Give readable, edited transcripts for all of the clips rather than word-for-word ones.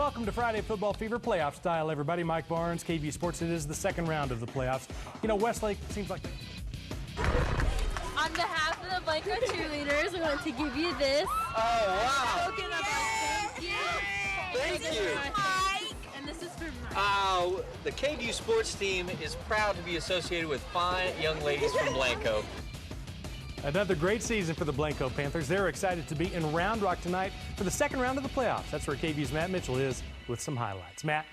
welcome to Friday Football Fever playoff style, everybody. Mike Barnes, KV Sports. It is the second round of the playoffs. You know, Westlake seems like... On behalf of the Blanco cheerleaders, we want to give you this. Oh, wow. Token of our thank you. Thank you. And this is for Mike. The KV Sports team is proud to be associated with fine young ladies from Blanco. Another great season for the Blanco Panthers. They're excited to be in Round Rock tonight for the second round of the playoffs. That's where KV's Matt Mitchell is with some highlights. Matt?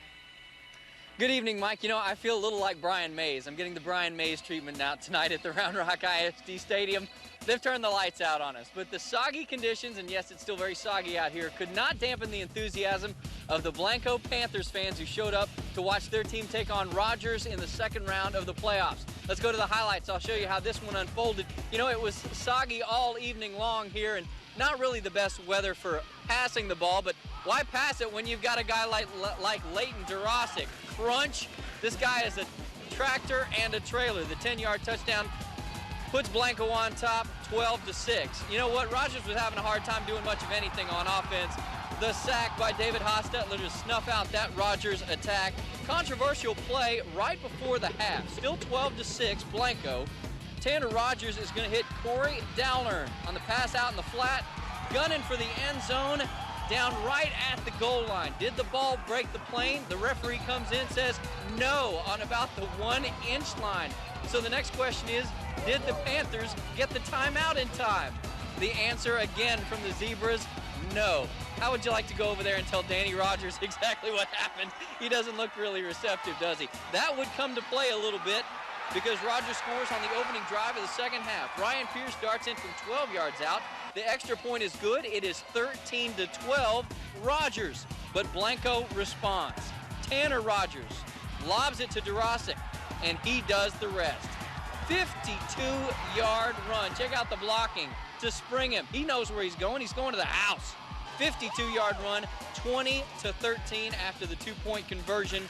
Good evening, Mike. You know, I feel a little like Brian Mays. I'm getting the Brian Mays treatment now tonight at the Round Rock ISD Stadium. They've turned the lights out on us, but the soggy conditions, and yes, it's still very soggy out here, could not dampen the enthusiasm of the Blanco Panthers fans who showed up to watch their team take on Rogers in the second round of the playoffs. Let's go to the highlights. I'll show you how this one unfolded. You know, it was soggy all evening long here, and not really the best weather for passing the ball, but why pass it when you've got a guy like Leighton Durasic? Crunch. This guy is a tractor and a trailer. The 10-yard touchdown puts Blanco on top, 12-6. You know what? Rogers was having a hard time doing much of anything on offense. The sack by David Hostetler to snuff out that Rogers attack. Controversial play right before the half. Still 12-6, Blanco. Tanner Rogers is going to hit Corey Dowlern on the pass out in the flat, gunning for the end zone, down right at the goal line. Did the ball break the plane? The referee comes in, says no on about the 1-inch line. So the next question is, did the Panthers get the timeout in time? The answer again from the Zebras, no. How would you like to go over there and tell Danny Rogers exactly what happened? He doesn't look really receptive, does he? That would come to play a little bit because Rogers scores on the opening drive of the second half. Ryan Pierce darts in from 12 yards out. The extra point is good. It is 13-12, Rogers, but Blanco responds. Tanner Rogers lobs it to Durasic, and he does the rest. 52-yard run. Check out the blocking to spring him. He knows where he's going. He's going to the house. 52-yard run, 20-13 after the two-point conversion.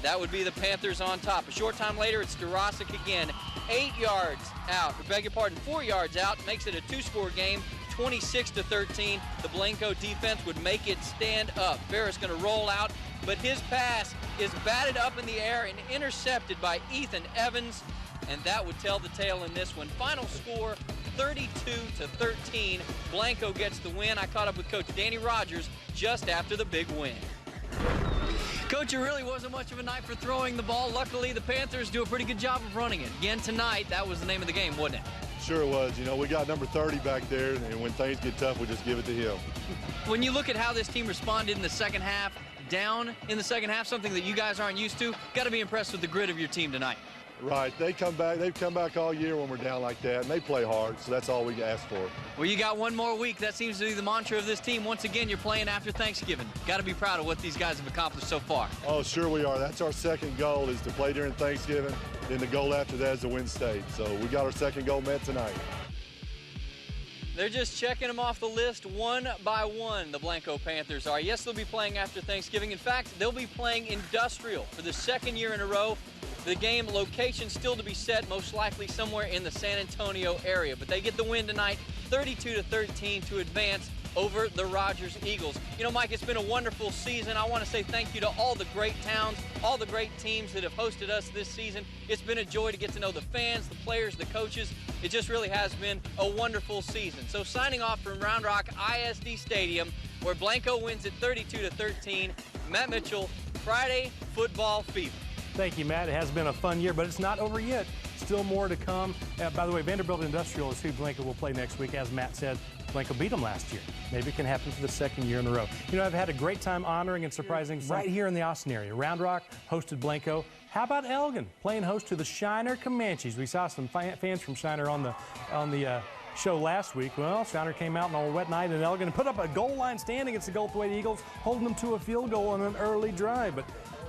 That would be the Panthers on top. A short time later, it's Durasic again. 8 yards out, or beg your pardon, 4 yards out, makes it a two-score game, 26-13. The Blanco defense would make it stand up. Ferris going to roll out, but his pass is batted up in the air and intercepted by Ethan Evans, and that would tell the tale in this one. Final score, 32-13. Blanco gets the win. I caught up with Coach Danny Rogers just after the big win. Coach, it really wasn't much of a night for throwing the ball. Luckily, the Panthers do a pretty good job of running it. Again tonight, that was the name of the game, wasn't it? Sure it was. You know, we got number 30 back there, and when things get tough, we just give it to him. When you look at how this team responded in the second half, down in the second half, something that you guys aren't used to, got to be impressed with the grit of your team tonight. Right. They've come back all year when we're down like that, and they play hard, so that's all we ask for. Well, you got one more week. That seems to be the mantra of this team. Once again, you're playing after Thanksgiving. Got to be proud of what these guys have accomplished so far. Oh, sure we are. That's our second goal, is to play during Thanksgiving. Then the goal after that is to win state. So we got our second goal met tonight. They're just checking them off the list one by one, the Blanco Panthers are. Yes, they'll be playing after Thanksgiving. In fact, they'll be playing Industrial for the second year in a row. The game location still to be set, most likely somewhere in the San Antonio area. But they get the win tonight, 32-13, to advance over the Rogers Eagles. You know, Mike, it's been a wonderful season. I want to say thank you to all the great towns, all the great teams that have hosted us this season. It's been a joy to get to know the fans, the players, the coaches. It just really has been a wonderful season. So signing off from Round Rock ISD Stadium, where Blanco wins at 32-13, Matt Mitchell, Friday Football Fever. Thank you, Matt. It has been a fun year, but it's not over yet. Still more to come. By the way, Vanderbilt Industrial is who Blanco will play next week. As Matt said, Blanco beat them last year. Maybe it can happen for the second year in a row. You know, I've had a great time honoring and surprising right here in the Austin area. Round Rock hosted Blanco. How about Elgin playing host to the Shiner Comanches? We saw some fans from Shiner on the show last week. Well, Shiner came out on a wet night in Elgin and put up a goal line stand against the Goldthwaite Eagles, holding them to a field goal on an early drive. But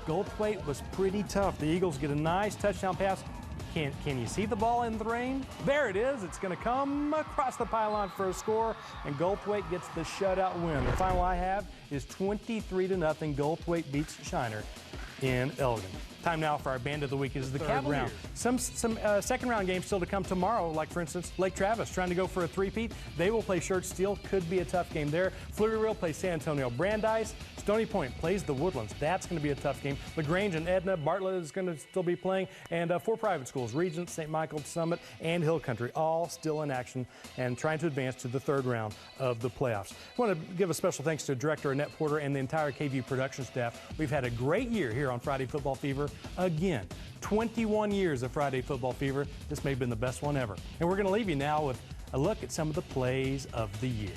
Goldthwaite was pretty tough. The Eagles get a nice touchdown pass. Can you see the ball in the rain? There it is. It's going to come across the pylon for a score, and Goldthwaite gets the shutout win. The final I have is 23-0. Goldthwaite beats Shiner in Elgin. Time now for our Band of the Week. Is the third round. Some second round games still to come tomorrow, like for instance Lake Travis trying to go for a three-peat. They will play Church Steel. Could be a tough game there. Fleuryville plays San Antonio Brandeis. Stony Point plays the Woodlands. That's going to be a tough game. LaGrange and Edna, Bartlett is going to still be playing, and 4 private schools, Regent, St. Michael, Summit, and Hill Country, all still in action and trying to advance to the 3rd round of the playoffs. I want to give a special thanks to Director Annette Porter and the entire KVU production staff. We've had a great year here on Friday Football Fever. Again, 21 years of Friday Football Fever. This may have been the best one ever. And we're going to leave you now with a look at some of the plays of the year.